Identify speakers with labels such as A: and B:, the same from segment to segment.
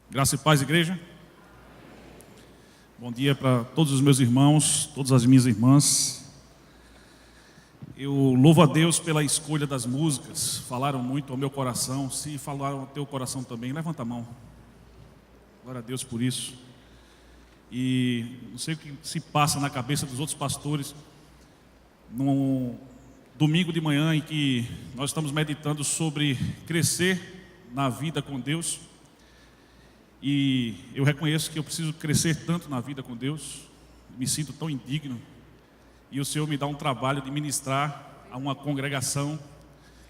A: Graça e paz, igreja. Bom dia para todos os meus irmãos, todas as minhas irmãs. Eu louvo a Deus pela escolha das músicas. Falaram muito ao meu coração. Se falaram ao teu coração também, levanta a mão. Glória a Deus por isso. E não sei o que se passa na cabeça dos outros pastores num domingo de manhã em que nós estamos meditando sobre crescer na vida com Deus. E eu reconheço que eu preciso crescer tanto na vida com Deus, me sinto tão indigno, e o Senhor me dá um trabalho de ministrar a uma congregação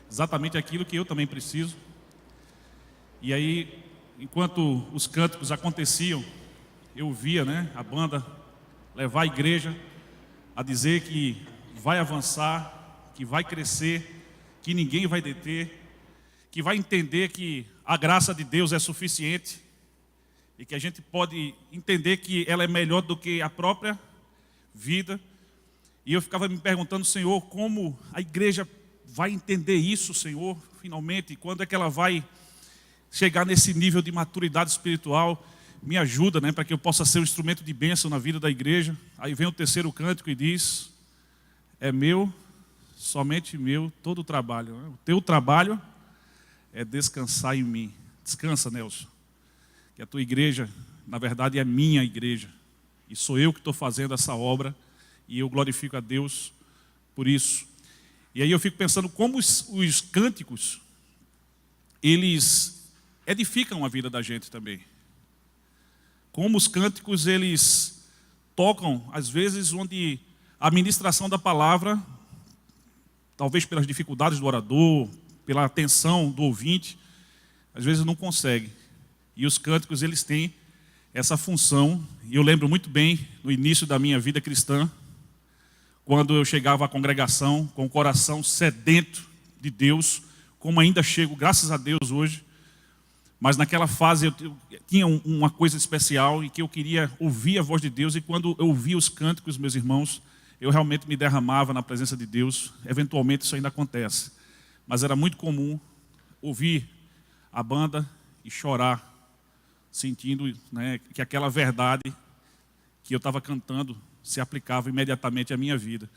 A: exatamente aquilo que eu também preciso. E aí, enquanto os cânticos aconteciam, eu via, a banda levar a igreja a dizer que vai avançar, que vai crescer, que ninguém vai deter, que vai entender que a graça de Deus é suficiente, e que a gente pode entender que ela é melhor do que a própria vida. E eu ficava me perguntando, Senhor, como a igreja vai entender isso, Senhor, finalmente? Quando é que ela vai chegar nesse nível de maturidade espiritual? Me ajuda, para que eu possa ser um instrumento de bênção na vida da igreja. Aí vem o terceiro cântico e diz: é meu, somente meu, todo o trabalho. O teu trabalho é descansar em mim. Descansa, Nelson. Que a tua igreja, na verdade, é minha igreja. E sou eu que estou fazendo essa obra. E eu glorifico a Deus por isso. E aí eu fico pensando como os cânticos, eles edificam a vida da gente também. Como os cânticos, eles tocam, às vezes, onde a ministração da palavra, talvez pelas dificuldades do orador, pela atenção do ouvinte, às vezes não consegue. E os cânticos, eles têm essa função. E eu lembro muito bem, no início da minha vida cristã, quando eu chegava à congregação com o coração sedento de Deus, como ainda chego, graças a Deus, hoje. Mas naquela fase eu tinha uma coisa especial em que eu queria ouvir a voz de Deus. E quando eu ouvia os cânticos, meus irmãos, eu realmente me derramava na presença de Deus. Eventualmente isso ainda acontece. Mas era muito comum ouvir a banda e chorar, sentindo que aquela verdade que eu estava cantando se aplicava imediatamente à minha vida.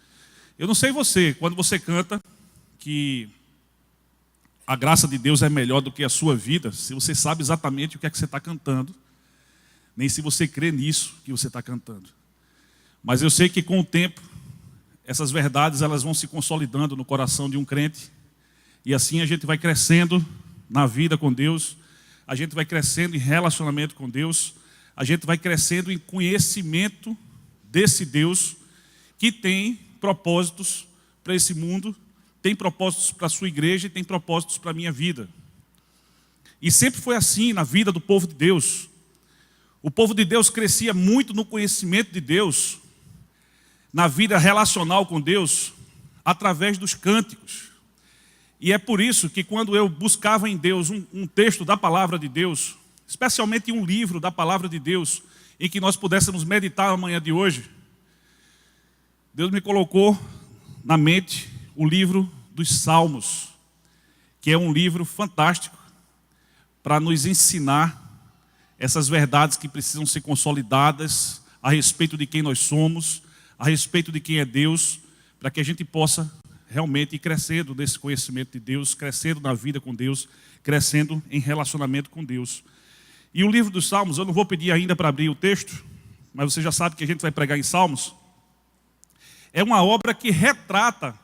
A: Eu não sei você, quando você canta que a graça de Deus é melhor do que a sua vida, se você sabe exatamente o que é que você está cantando, nem se você crê nisso que você está cantando. Mas eu sei que com o tempo, essas verdades elas vão se consolidando no coração de um crente, e assim a gente vai crescendo na vida com Deus, a gente vai crescendo em relacionamento com Deus, a gente vai crescendo em conhecimento desse Deus que tem propósitos para esse mundo, tem propósitos para a sua igreja e tem propósitos para a minha vida. E sempre foi assim na vida do povo de Deus. O povo de Deus crescia muito no conhecimento de Deus, na vida relacional com Deus, através dos cânticos. E é por isso que quando eu buscava em Deus um texto da palavra de Deus, especialmente um livro da palavra de Deus, em que nós pudéssemos meditar amanhã de hoje, Deus me colocou na mente o livro dos Salmos, que é um livro fantástico para nos ensinar essas verdades que precisam ser consolidadas a respeito de quem nós somos, a respeito de quem é Deus, para que a gente possa realmente ir crescendo nesse conhecimento de Deus, crescendo na vida com Deus, crescendo em relacionamento com Deus. E o livro dos Salmos, eu não vou pedir ainda para abrir o texto, mas você já sabe que a gente vai pregar em Salmos. É uma obra que retrata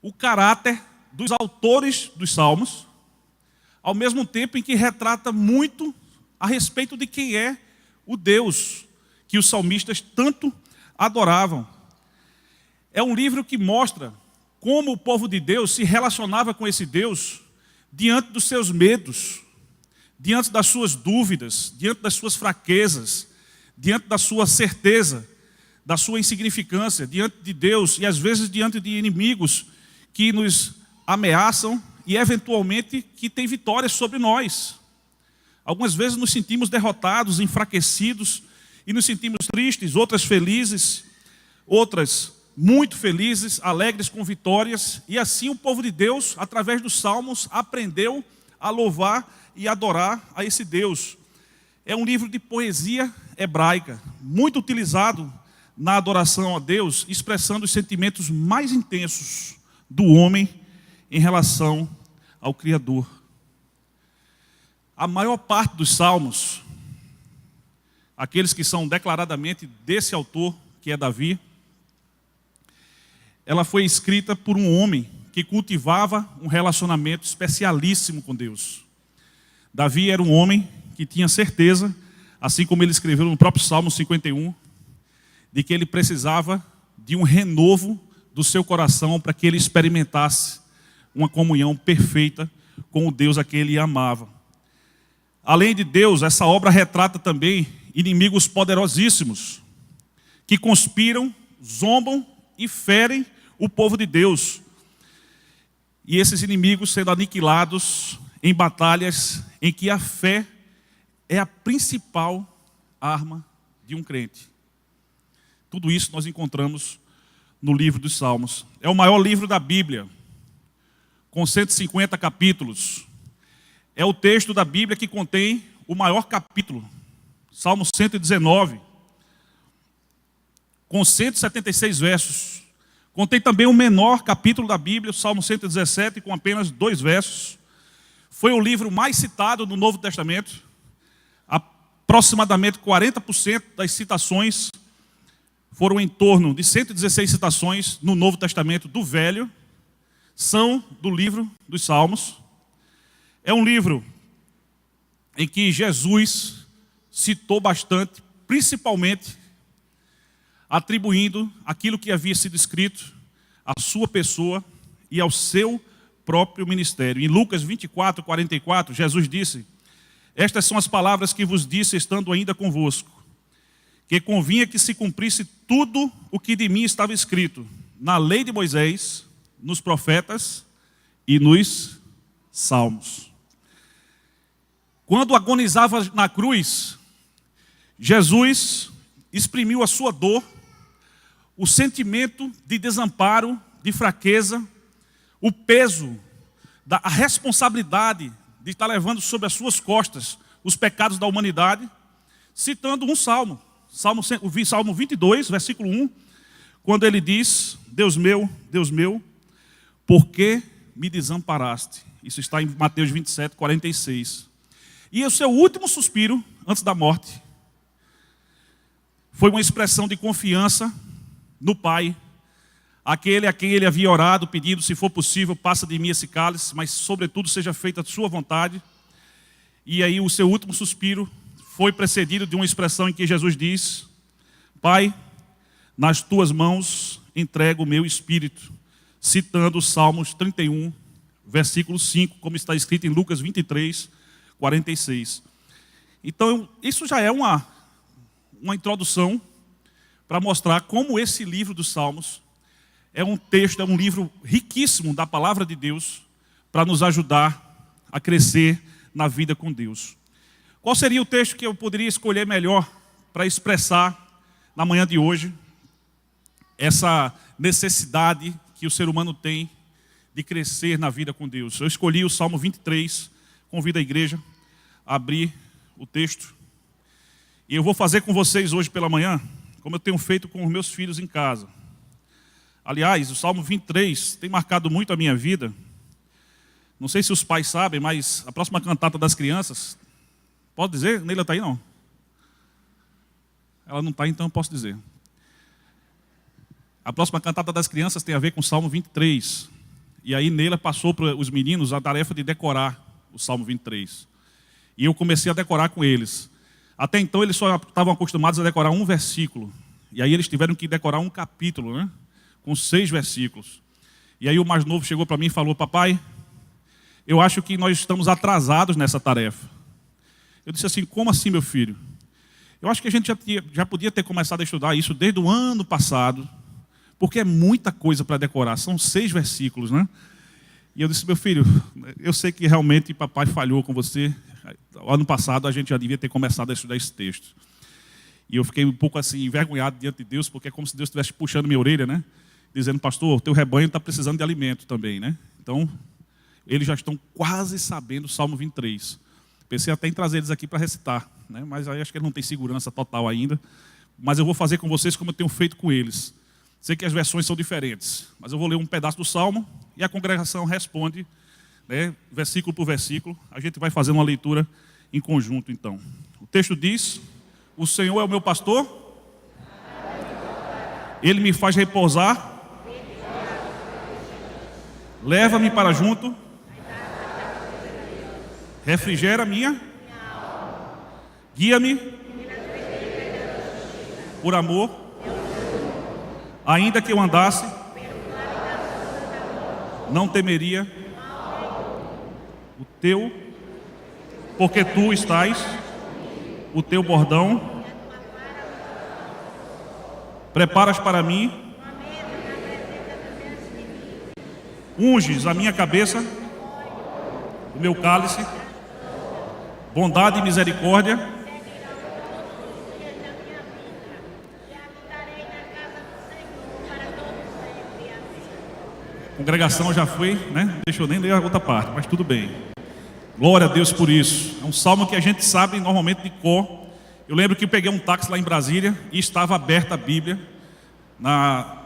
A: o caráter dos autores dos Salmos, ao mesmo tempo em que retrata muito a respeito de quem é o Deus que os salmistas tanto adoravam. É um livro que mostra como o povo de Deus se relacionava com esse Deus diante dos seus medos, diante das suas dúvidas, diante das suas fraquezas, diante da sua certeza, da sua insignificância, diante de Deus e às vezes diante de inimigos que nos ameaçam e eventualmente que têm vitórias sobre nós. Algumas vezes nos sentimos derrotados, enfraquecidos e nos sentimos tristes, outras felizes, outras muito felizes, alegres com vitórias. E assim o povo de Deus, através dos salmos, aprendeu a louvar e adorar a esse Deus. É um livro de poesia hebraica, muito utilizado na adoração a Deus, expressando os sentimentos mais intensos do homem em relação ao Criador. A maior parte dos salmos, aqueles que são declaradamente desse autor, que é Davi, ela foi escrita por um homem que cultivava um relacionamento especialíssimo com Deus. Davi era um homem que tinha certeza, assim como ele escreveu no próprio Salmo 51, de que ele precisava de um renovo do seu coração para que ele experimentasse uma comunhão perfeita com o Deus a quem ele amava. Além de Deus, essa obra retrata também inimigos poderosíssimos que conspiram, zombam e ferem o povo de Deus. E esses inimigos sendo aniquilados em batalhas em que a fé é a principal arma de um crente. Tudo isso nós encontramos no livro dos Salmos. É o maior livro da Bíblia, com 150 capítulos. É o texto da Bíblia que contém o maior capítulo, Salmo 119, com 176 versos. Contém também o menor capítulo da Bíblia, o Salmo 117, com apenas 2 versos. Foi o livro mais citado no Novo Testamento. Aproximadamente 40% das citações foram em torno de 116 citações no Novo Testamento do Velho, são do livro dos Salmos. É um livro em que Jesus citou bastante, principalmente atribuindo aquilo que havia sido escrito à sua pessoa e ao seu próprio ministério. Em Lucas 24, 44, Jesus disse: estas são as palavras que vos disse estando ainda convosco, que convinha que se cumprisse tudo o que de mim estava escrito na lei de Moisés, nos profetas e nos salmos. Quando agonizava na cruz, Jesus exprimiu a sua dor, o sentimento de desamparo, de fraqueza, o peso, a responsabilidade de estar levando sobre as suas costas os pecados da humanidade, citando um salmo, o Salmo 22, versículo 1, quando ele diz: Deus meu, por que me desamparaste? Isso está em Mateus 27, 46. E o seu último suspiro, antes da morte, foi uma expressão de confiança no Pai, aquele a quem ele havia orado, pedindo: se for possível, passa de mim esse cálice, mas sobretudo seja feita a sua vontade. E aí o seu último suspiro foi precedido de uma expressão em que Jesus diz: Pai, nas tuas mãos entrego o meu espírito, citando os Salmos 31, versículo 5, como está escrito em Lucas 23, 46. Então, isso já é uma introdução para mostrar como esse livro dos Salmos é um texto, é um livro riquíssimo da palavra de Deus para nos ajudar a crescer na vida com Deus. Qual seria o texto que eu poderia escolher melhor para expressar na manhã de hoje essa necessidade que o ser humano tem de crescer na vida com Deus? Eu escolhi o Salmo 23, convido a igreja a abrir o texto. E eu vou fazer com vocês hoje pela manhã, como eu tenho feito com os meus filhos em casa. Aliás, o Salmo 23 tem marcado muito a minha vida. Não sei se os pais sabem, mas a próxima cantata das crianças, pode dizer? Neila está aí, não? Ela não está, então eu posso dizer. A próxima cantata das crianças tem a ver com o Salmo 23. E aí Neila passou para os meninos a tarefa de decorar o Salmo 23. E eu comecei a decorar com eles. Até então eles só estavam acostumados a decorar um versículo. E aí eles tiveram que decorar um capítulo, né? Com 6 versículos. E aí o mais novo chegou para mim e falou: papai, eu acho que nós estamos atrasados nessa tarefa. Eu disse assim: como assim, meu filho? Eu acho que a gente já podia ter começado a estudar isso desde o ano passado, porque é muita coisa para decorar, são 6 versículos, né? E eu disse: meu filho, eu sei que realmente papai falhou com você. Ano passado a gente já devia ter começado a estudar esse texto. E eu fiquei um pouco assim envergonhado diante de Deus, porque é como se Deus estivesse puxando minha orelha, né? Dizendo: pastor, o teu rebanho está precisando de alimento também, né? Então, eles já estão quase sabendo o Salmo 23. Pensei até em trazer eles aqui para recitar, né? Mas aí acho que ele não tem segurança total ainda. Mas eu vou fazer com vocês como eu tenho feito com eles. Sei que as versões são diferentes, mas eu vou ler um pedaço do Salmo e a congregação responde, né, versículo por versículo. A gente vai fazendo uma leitura em conjunto, então. O texto diz: o Senhor é o meu pastor, Ele me faz repousar, leva-me para junto, refrigera minha, guia-me por amor, ainda que eu andasse, não temeria porque tu estás, o teu bordão, preparas para mim, unges a minha cabeça, o meu cálice, bondade e misericórdia, a congregação já foi, né? Deixa eu nem ler a outra parte, mas tudo bem. Glória a Deus por isso. É um salmo que a gente sabe normalmente de cor. Eu lembro que eu peguei um táxi lá em Brasília e estava aberta a Bíblia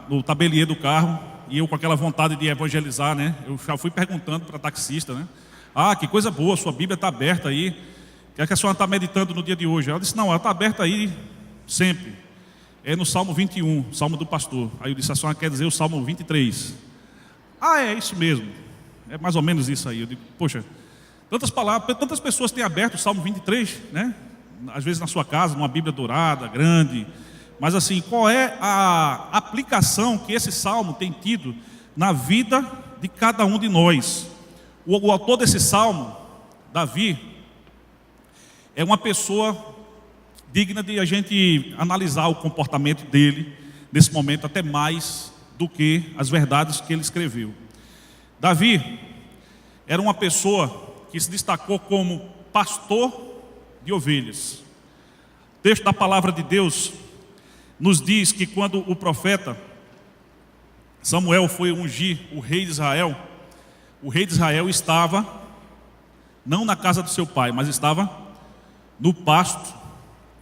A: no tabelier do carro, e eu com aquela vontade de evangelizar, né? Eu já fui perguntando para a taxista, né? Ah, que coisa boa, sua Bíblia está aberta aí. O que é que a senhora está meditando no dia de hoje? Ela disse: não, ela está aberta aí sempre. É no Salmo 21, Salmo do pastor. Aí eu disse: a senhora quer dizer o Salmo 23? Ah, é isso mesmo. É mais ou menos isso aí. Eu digo: poxa, tantas palavras, tantas pessoas têm aberto o Salmo 23, né? Às vezes na sua casa, numa Bíblia dourada, grande. Mas assim, qual é a aplicação que esse Salmo tem tido na vida de cada um de nós? O autor desse Salmo, Davi, é uma pessoa digna de a gente analisar o comportamento dele nesse momento, até mais do que as verdades que ele escreveu. Davi era uma pessoa que se destacou como pastor de ovelhas. O texto da palavra de Deus nos diz que quando o profeta Samuel foi ungir o rei de Israel estava não na casa do seu pai, mas estava no pasto,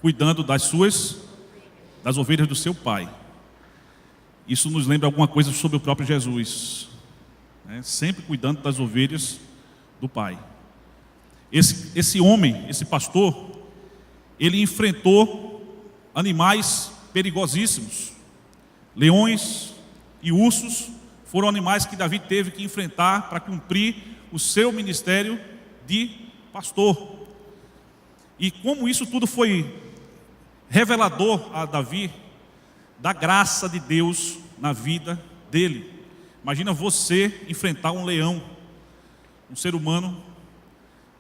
A: cuidando das ovelhas do seu pai. Isso nos lembra alguma coisa sobre o próprio Jesus, né? Sempre cuidando das ovelhas do pai. Esse homem, esse pastor, ele enfrentou animais perigosíssimos. Leões e ursos foram animais que Davi teve que enfrentar para cumprir o seu ministério de pastor. E como isso tudo foi revelador a Davi da graça de Deus na vida dele. Imagina você enfrentar um leão, um ser humano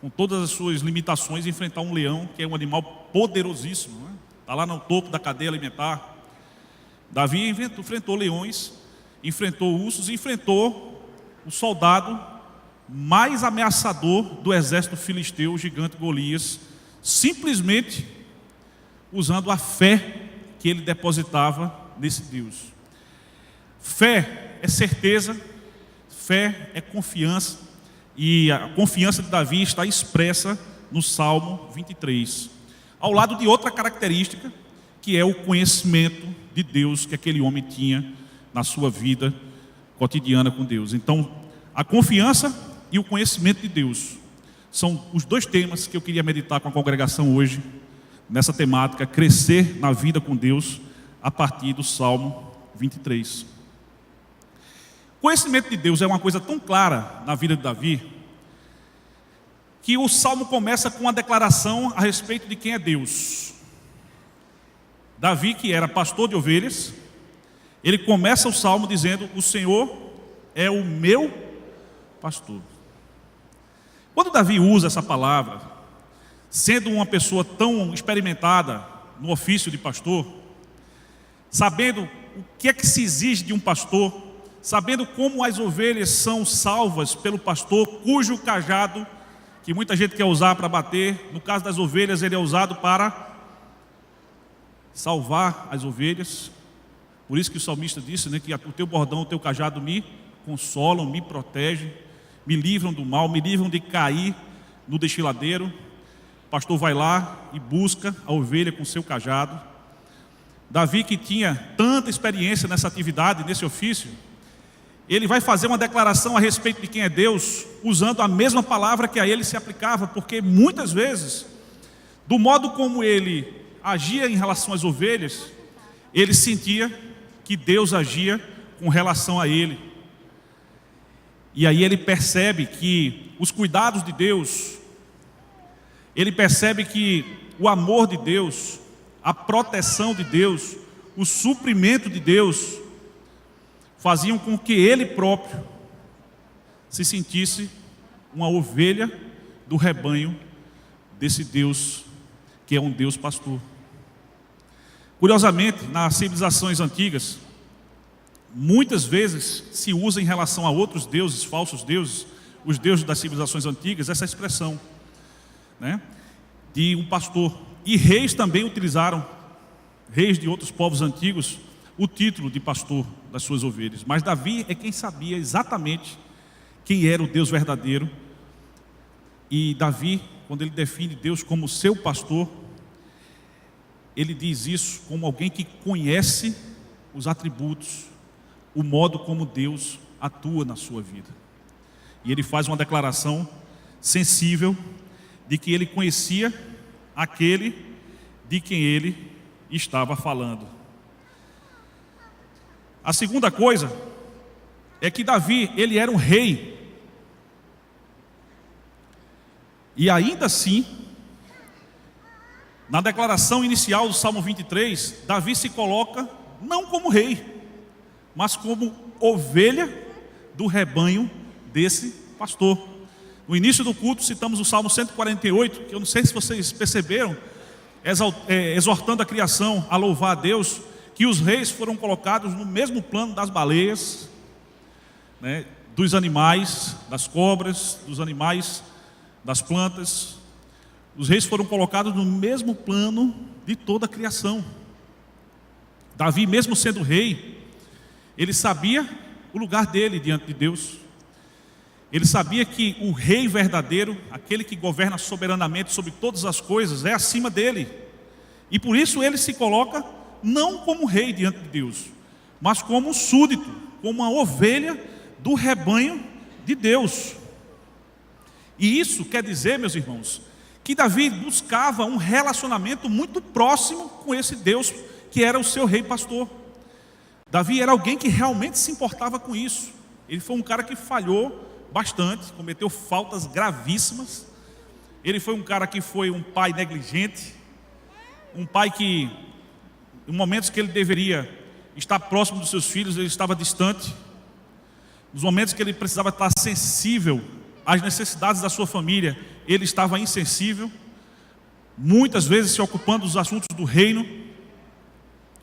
A: com todas as suas limitações, enfrentar um leão, que é um animal poderosíssimo, né? Está lá no topo da cadeia alimentar. Davi enfrentou leões, enfrentou ursos, enfrentou o soldado mais ameaçador do exército filisteu, o gigante Golias, simplesmente usando a fé que ele depositava nesse Deus. Fé é certeza, fé é confiança, e a confiança de Davi está expressa no Salmo 23, ao lado de outra característica, que é o conhecimento de Deus que aquele homem tinha na sua vida cotidiana com Deus. Então, a confiança e o conhecimento de Deus são os dois temas que eu queria meditar com a congregação hoje, nessa temática, crescer na vida com Deus, a partir do Salmo 23. O conhecimento de Deus é uma coisa tão clara na vida de Davi, que o Salmo começa com uma declaração a respeito de quem é Deus. Davi, que era pastor de ovelhas, ele começa o Salmo dizendo: o Senhor é o meu pastor. Quando Davi usa essa palavra, sendo uma pessoa tão experimentada no ofício de pastor, sabendo o que é que se exige de um pastor, sabendo como as ovelhas são salvas pelo pastor, cujo cajado, que muita gente quer usar para bater, no caso das ovelhas ele é usado para salvar as ovelhas. Por isso que o salmista disse, né, que o teu bordão, o teu cajado me consolam, me protegem, me livram do mal, me livram de cair no destiladeiro. pastor vai lá e busca a ovelha com seu cajado. Davi, que tinha tanta experiência nessa atividade, nesse ofício, ele vai fazer uma declaração a respeito de quem é Deus, usando a mesma palavra que a ele se aplicava, porque muitas vezes, do modo como ele agia em relação às ovelhas, ele sentia que Deus agia com relação a ele. E aí ele percebe que os cuidados de Deus, ele percebe que o amor de Deus, a proteção de Deus, o suprimento de Deus, faziam com que ele próprio se sentisse uma ovelha do rebanho desse Deus, que é um Deus pastor. Curiosamente, nas civilizações antigas, muitas vezes se usa em relação a outros deuses, falsos deuses, os deuses das civilizações antigas, essa expressão, né, de um pastor. E reis também utilizaram, reis de outros povos antigos, o título de pastor das suas ovelhas. Mas Davi é quem sabia exatamente quem era o Deus verdadeiro. E Davi, quando ele define Deus como seu pastor, ele diz isso como alguém que conhece os atributos, o modo como Deus atua na sua vida. E ele faz uma declaração sensível de que ele conhecia aquele de quem ele estava falando. A segunda coisa é que Davi, ele era um rei. E ainda assim, na declaração inicial do Salmo 23, Davi se coloca não como rei, mas como ovelha do rebanho desse pastor. No início do culto citamos o Salmo 148, que eu não sei se vocês perceberam, exortando a criação a louvar a Deus, que os reis foram colocados no mesmo plano das baleias, né, dos animais, das cobras, dos animais, das plantas. Os reis foram colocados no mesmo plano de toda a criação. Davi, mesmo sendo rei, ele sabia o lugar dele diante de Deus. Ele sabia que o rei verdadeiro, aquele que governa soberanamente sobre todas as coisas, é acima dele. E por isso ele se coloca não como rei diante de Deus, mas como um súdito, como uma ovelha do rebanho de Deus. E isso quer dizer, meus irmãos, que Davi buscava um relacionamento muito próximo com esse Deus que era o seu rei pastor. Davi era alguém que realmente se importava com isso. Ele foi um cara que falhou bastante, cometeu faltas gravíssimas. Ele foi um cara que foi um pai negligente, um pai que, em momentos que ele deveria estar próximo dos seus filhos, ele estava distante. Nos momentos que ele precisava estar sensível às necessidades da sua família, ele estava insensível, muitas vezes se ocupando dos assuntos do reino,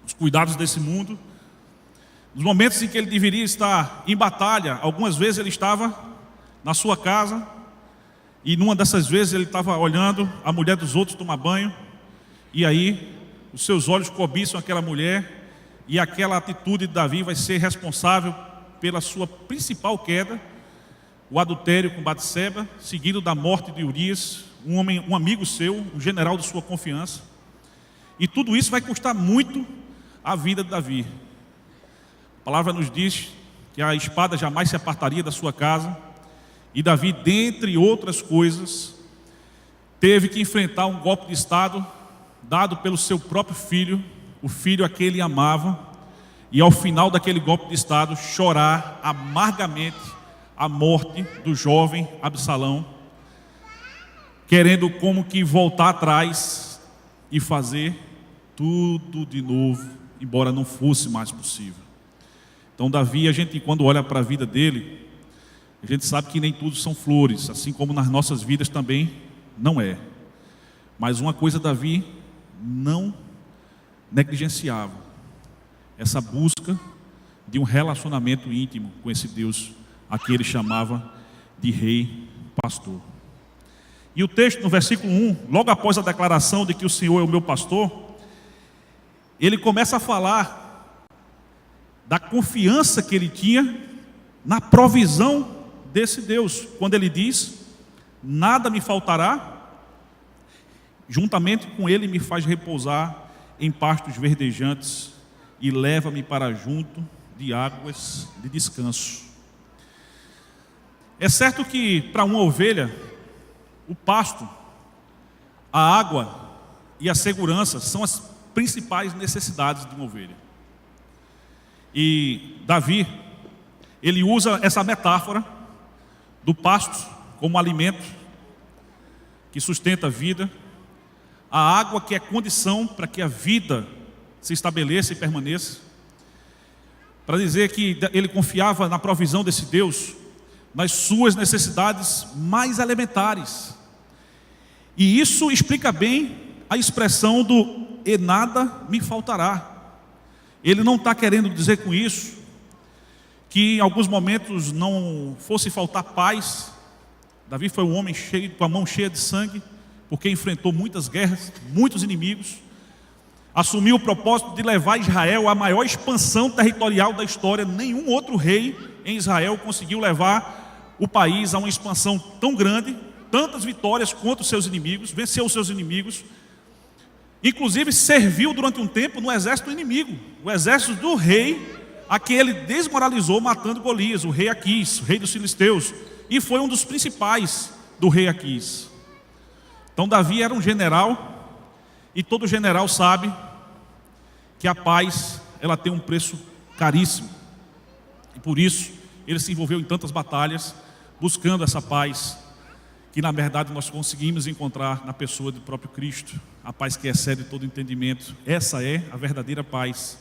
A: os cuidados desse mundo. Nos momentos em que ele deveria estar em batalha, algumas vezes ele estava na sua casa, e numa dessas vezes ele estava olhando a mulher dos outros tomar banho, e aí os seus olhos cobiçam aquela mulher, e aquela atitude de Davi vai ser responsável pela sua principal queda, o adultério com Batseba, seguido da morte de Urias, um amigo seu, um general de sua confiança. E tudo isso vai custar muito a vida de Davi. A palavra nos diz que a espada jamais se apartaria da sua casa. E Davi, dentre outras coisas, teve que enfrentar um golpe de estado dado pelo seu próprio filho, o filho a quem ele amava, e ao final daquele golpe de estado chorar amargamente a morte do jovem Absalão, querendo como que voltar atrás e fazer tudo de novo, embora não fosse mais possível. Então Davi, a gente quando olha para a vida dele, a gente sabe que nem tudo são flores, assim como nas nossas vidas também não é. Mas uma coisa Davi não negligenciava: essa busca de um relacionamento íntimo com esse Deus a que ele chamava de rei pastor. E o texto no versículo 1, logo após a declaração de que o Senhor é o meu pastor, ele começa a falar da confiança que ele tinha na provisão desse Deus, quando ele diz: nada me faltará. Juntamente com ele me faz repousar em pastos verdejantes e leva-me para junto de águas de descanso. É certo que para uma ovelha, o pasto, a água e a segurança são as principais necessidades de uma ovelha. E Davi, ele usa essa metáfora do pasto como alimento que sustenta a vida, a água que é condição para que a vida se estabeleça e permaneça, para dizer que ele confiava na provisão desse Deus, nas suas necessidades mais elementares. E isso explica bem a expressão do "e nada me faltará". Ele não está querendo dizer com isso que em alguns momentos não fosse faltar paz. Davi foi um homem com a mão cheia de sangue, porque enfrentou muitas guerras, muitos inimigos. Assumiu o propósito de levar Israel à maior expansão territorial da história. Nenhum outro rei em Israel conseguiu levar o país a uma expansão tão grande, tantas vitórias contra os seus inimigos, venceu os seus inimigos. Inclusive serviu durante um tempo no exército inimigo, o exército do rei a que ele desmoralizou matando Golias, o rei Aquis, o rei dos filisteus, e foi um dos principais do rei Aquis. Então Davi era um general, e todo general sabe que a paz, ela tem um preço caríssimo, e por isso ele se envolveu em tantas batalhas buscando essa paz, que na verdade nós conseguimos encontrar na pessoa do próprio Cristo, a paz que excede todo entendimento. Essa é a verdadeira paz.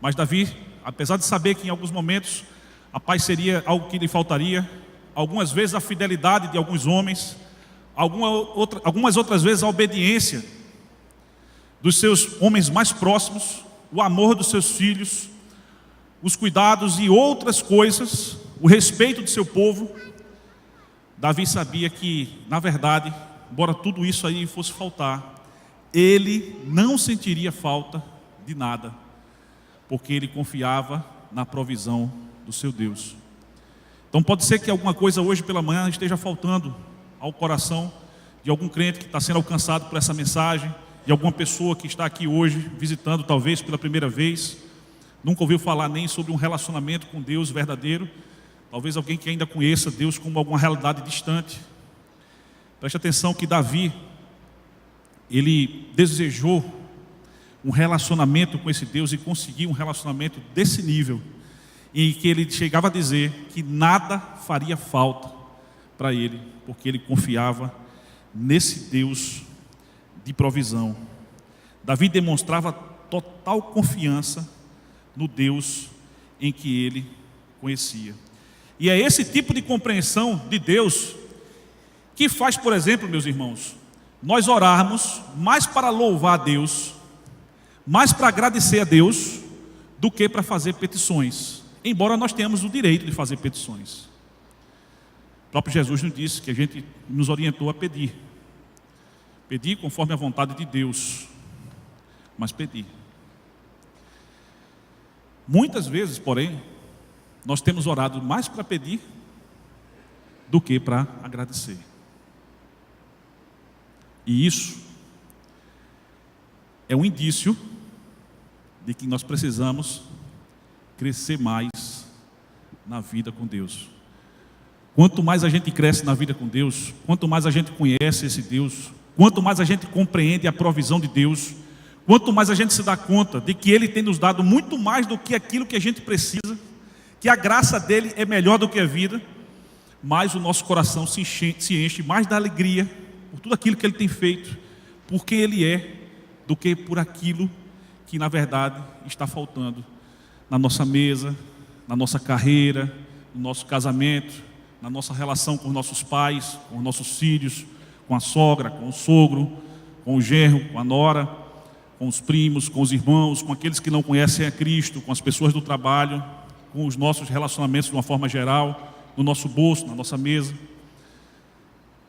A: Mas Davi, apesar de saber que em alguns momentos a paz seria algo que lhe faltaria, algumas vezes a fidelidade de alguns homens, algumas outras vezes a obediência dos seus homens mais próximos, o amor dos seus filhos, os cuidados e outras coisas, o respeito do seu povo, Davi sabia que, na verdade, embora tudo isso aí fosse faltar, ele não sentiria falta de nada, porque ele confiava na provisão do seu Deus. Então pode ser que alguma coisa hoje pela manhã esteja faltando ao coração de algum crente que está sendo alcançado por essa mensagem, de alguma pessoa que está aqui hoje visitando talvez pela primeira vez, nunca ouviu falar nem sobre um relacionamento com Deus verdadeiro, talvez alguém que ainda conheça Deus como alguma realidade distante. Preste atenção que Davi, ele desejou um relacionamento com esse Deus e conseguiu um relacionamento desse nível, em que ele chegava a dizer que nada faria falta para ele, porque ele confiava nesse Deus de provisão. Davi demonstrava total confiança no Deus em que ele conhecia. E é esse tipo de compreensão de Deus que faz, por exemplo, meus irmãos, nós orarmos mais para louvar a Deus, mais para agradecer a Deus, do que para fazer petições, embora nós tenhamos o direito de fazer petições. O próprio Jesus nos disse que a gente nos orientou a pedir conforme a vontade de Deus, mas pedir. Muitas vezes, porém, nós temos orado mais para pedir do que para agradecer. E isso é um indício de que nós precisamos crescer mais na vida com Deus. Quanto mais a gente cresce na vida com Deus, quanto mais a gente conhece esse Deus, quanto mais a gente compreende a provisão de Deus, quanto mais a gente se dá conta de que Ele tem nos dado muito mais do que aquilo que a gente precisa, que a graça dEle é melhor do que a vida, mais o nosso coração se enche mais da alegria por tudo aquilo que Ele tem feito, por quem Ele é, do que por aquilo que na verdade está faltando na nossa mesa, na nossa carreira, no nosso casamento, na nossa relação com os nossos pais, com os nossos filhos, com a sogra, com o sogro, com o genro, com a nora, com os primos, com os irmãos, com aqueles que não conhecem a Cristo, com as pessoas do trabalho, com os nossos relacionamentos de uma forma geral, no nosso bolso, na nossa mesa.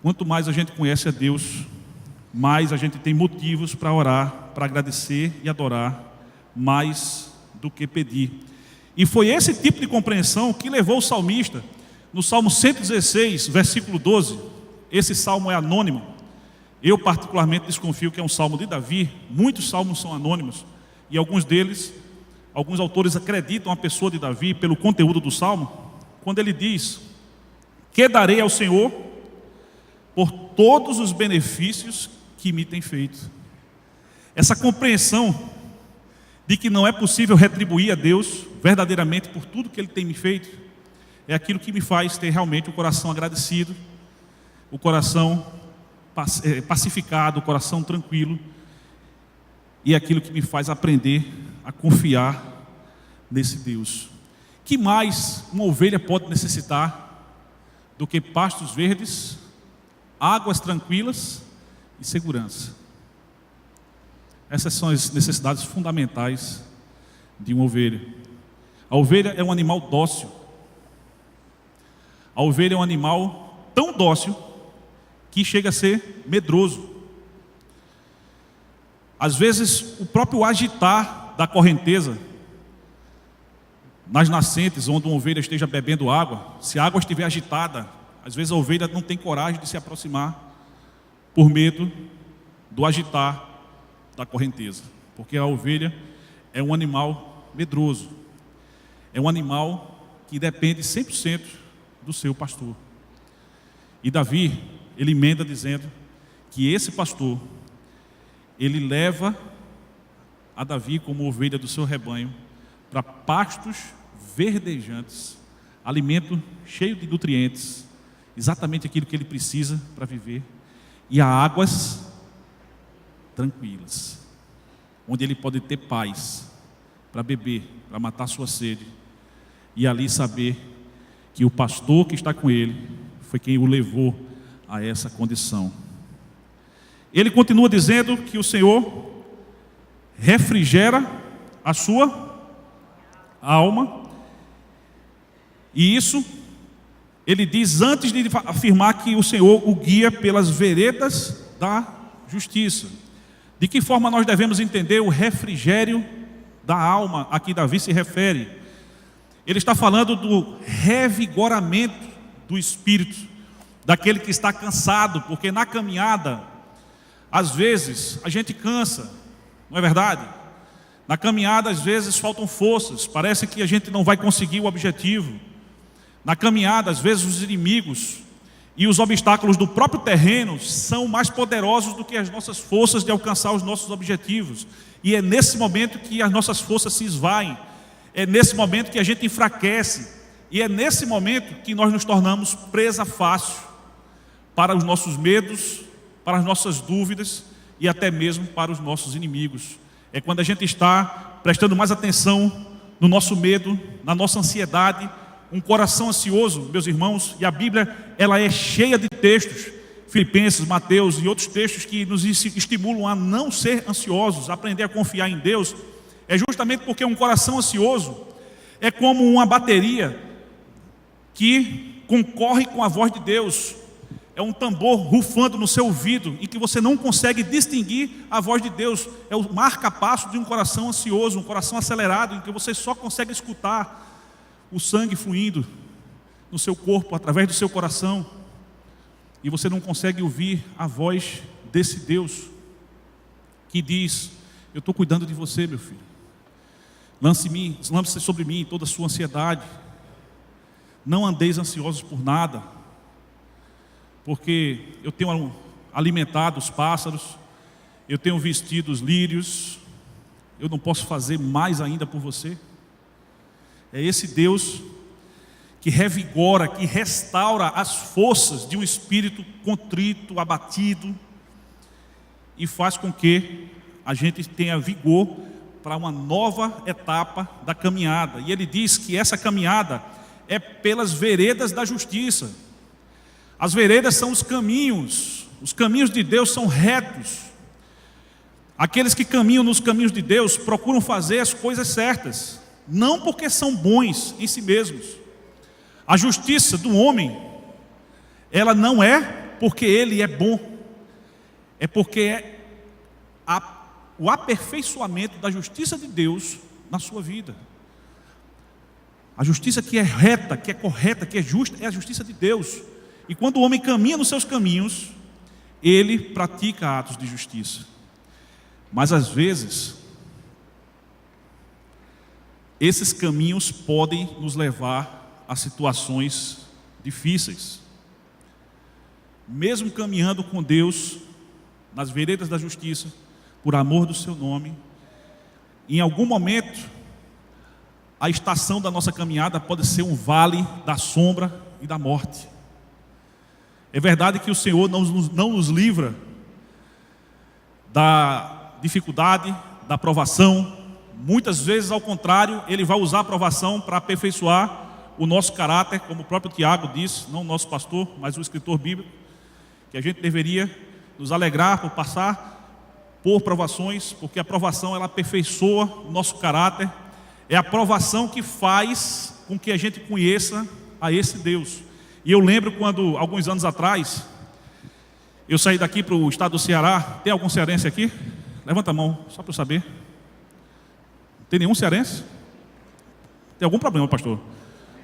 A: Quanto mais a gente conhece a Deus, mais a gente tem motivos para orar, para agradecer e adorar, mais do que pedir. E foi esse tipo de compreensão que levou o salmista, no Salmo 116, versículo 12, esse salmo é anônimo, Eu particularmente desconfio que é um salmo de Davi. Muitos salmos são anônimos, e alguns deles, alguns autores acreditam a pessoa de Davi pelo conteúdo do salmo, quando ele diz: que darei ao Senhor por todos os benefícios que me tem feito. Essa compreensão de que não é possível retribuir a Deus verdadeiramente por tudo que Ele tem me feito, é aquilo que me faz ter realmente o coração agradecido, o coração pacificado, o coração tranquilo, e é aquilo que me faz aprender a confiar nesse Deus. Que mais uma ovelha pode necessitar do que pastos verdes, águas tranquilas e segurança? Essas são as necessidades fundamentais de uma ovelha. A ovelha é um animal dócil. A ovelha é um animal tão dócil que chega a ser medroso. Às vezes, o próprio agitar da correnteza nas nascentes onde uma ovelha esteja bebendo água, se a água estiver agitada, às vezes a ovelha não tem coragem de se aproximar por medo do agitar da correnteza, porque a ovelha é um animal medroso, é um animal que depende 100% do seu pastor. E Davi, ele emenda dizendo que esse pastor, ele leva a Davi como ovelha do seu rebanho para pastos verdejantes, alimento cheio de nutrientes, exatamente aquilo que ele precisa para viver, e a águas tranquilas, onde ele pode ter paz para beber, para matar sua sede, e ali saber que o pastor que está com ele foi quem o levou a essa condição. Ele continua dizendo que o Senhor refrigera a sua alma, e isso ele diz antes de afirmar que o Senhor o guia pelas veredas da justiça. De que forma nós devemos entender o refrigério da alma a que Davi se refere? Ele está falando do revigoramento do espírito, daquele que está cansado, porque na caminhada, às vezes, a gente cansa, não é verdade? Na caminhada, às vezes, faltam forças, parece que a gente não vai conseguir o objetivo. Na caminhada, às vezes, os inimigos e os obstáculos do próprio terreno são mais poderosos do que as nossas forças de alcançar os nossos objetivos. E é nesse momento que as nossas forças se esvaem, é nesse momento que a gente enfraquece, e é nesse momento que nós nos tornamos presa fácil para os nossos medos, para as nossas dúvidas e até mesmo para os nossos inimigos. É quando a gente está prestando mais atenção no nosso medo, na nossa ansiedade. Um coração ansioso, meus irmãos, e a Bíblia, ela é cheia de textos, Filipenses, Mateus e outros textos que nos estimulam a não ser ansiosos, a aprender a confiar em Deus. É justamente porque um coração ansioso é como uma bateria que concorre com a voz de Deus. É um tambor rufando no seu ouvido, em que você não consegue distinguir a voz de Deus. É o marca-passo de um coração ansioso, um coração acelerado, em que você só consegue escutar o sangue fluindo no seu corpo, através do seu coração, e você não consegue ouvir a voz desse Deus que diz: eu estou cuidando de você, meu filho, lance sobre mim toda a sua ansiedade, não andeis ansiosos por nada, porque eu tenho alimentado os pássaros, eu tenho vestido os lírios, eu não posso fazer mais ainda por você? É esse Deus que revigora, que restaura as forças de um espírito contrito, abatido, e faz com que a gente tenha vigor para uma nova etapa da caminhada. E ele diz que essa caminhada é pelas veredas da justiça. As veredas são os caminhos de Deus são retos. Aqueles que caminham nos caminhos de Deus procuram fazer as coisas certas, não porque são bons em si mesmos. A justiça do homem, ela não é porque ele é bom, é porque é o aperfeiçoamento da justiça de Deus na sua vida. A justiça que é reta, que é correta, que é justa, é a justiça de Deus. E quando o homem caminha nos seus caminhos, ele pratica atos de justiça. Mas às vezes, esses caminhos podem nos levar a situações difíceis. Mesmo caminhando com Deus, nas veredas da justiça, por amor do seu nome, em algum momento, a estação da nossa caminhada pode ser um vale da sombra e da morte. É verdade que o Senhor não nos livra da dificuldade, da provação. Muitas vezes, ao contrário, Ele vai usar a provação para aperfeiçoar o nosso caráter, como o próprio Tiago disse, não o nosso pastor, mas o escritor bíblico, que a gente deveria nos alegrar por passar por provações, porque a provação ela aperfeiçoa o nosso caráter. É a provação que faz com que a gente conheça a esse Deus. E eu lembro quando, alguns anos atrás, eu saí daqui para o estado do Ceará. Tem algum cearense aqui? Levanta a mão, só para eu saber. Tem nenhum cearense? Tem algum problema, pastor?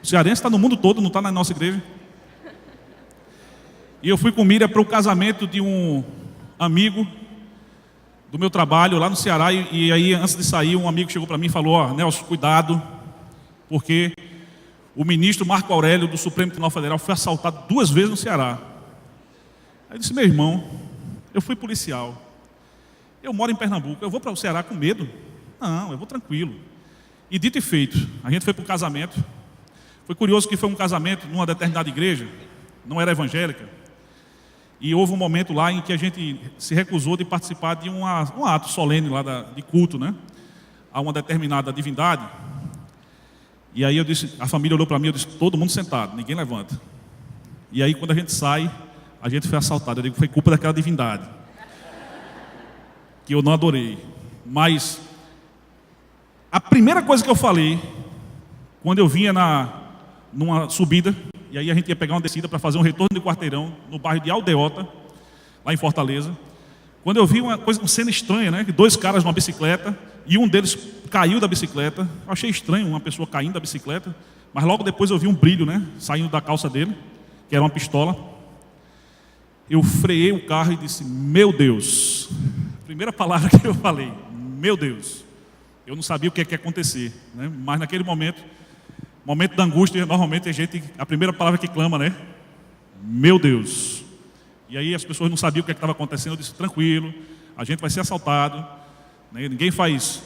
A: O cearense está no mundo todo, não está na nossa igreja. E eu fui com Miriam para o casamento de um amigo do meu trabalho lá no Ceará. E aí, antes de sair, um amigo chegou para mim e falou: ó, Nelson, cuidado, porque o ministro Marco Aurélio do Supremo Tribunal Federal foi assaltado 2 vezes no Ceará. Aí eu disse: meu irmão, eu fui policial, eu moro em Pernambuco, eu vou para o Ceará com medo? Não, eu vou tranquilo. E dito e feito, a gente foi para o casamento. Foi curioso que foi um casamento numa determinada igreja, não era evangélica, e houve um momento lá em que a gente se recusou de participar de um ato solene lá de culto, né, a uma determinada divindade. E aí eu disse, a família olhou para mim, eu disse: todo mundo sentado, ninguém levanta. E aí quando a gente sai, a gente foi assaltado. Eu digo: foi culpa daquela divindade, que eu não adorei. Mas a primeira coisa que eu falei, quando eu vinha numa subida, e aí a gente ia pegar uma descida para fazer um retorno de quarteirão no bairro de Aldeota, lá em Fortaleza. Quando eu vi uma cena estranha, né? 2 caras numa bicicleta, e um deles caiu da bicicleta. Eu achei estranho uma pessoa caindo da bicicleta, mas logo depois eu vi um brilho, né, saindo da calça dele, que era uma pistola. Eu freiei o carro e disse: meu Deus. Primeira palavra que eu falei: meu Deus. Eu não sabia o que ia acontecer, né? Mas naquele momento da angústia, normalmente a primeira palavra que clama, né? Meu Deus. E aí as pessoas não sabiam o que estava acontecendo. Eu disse: tranquilo, a gente vai ser assaltado, né? Ninguém faz.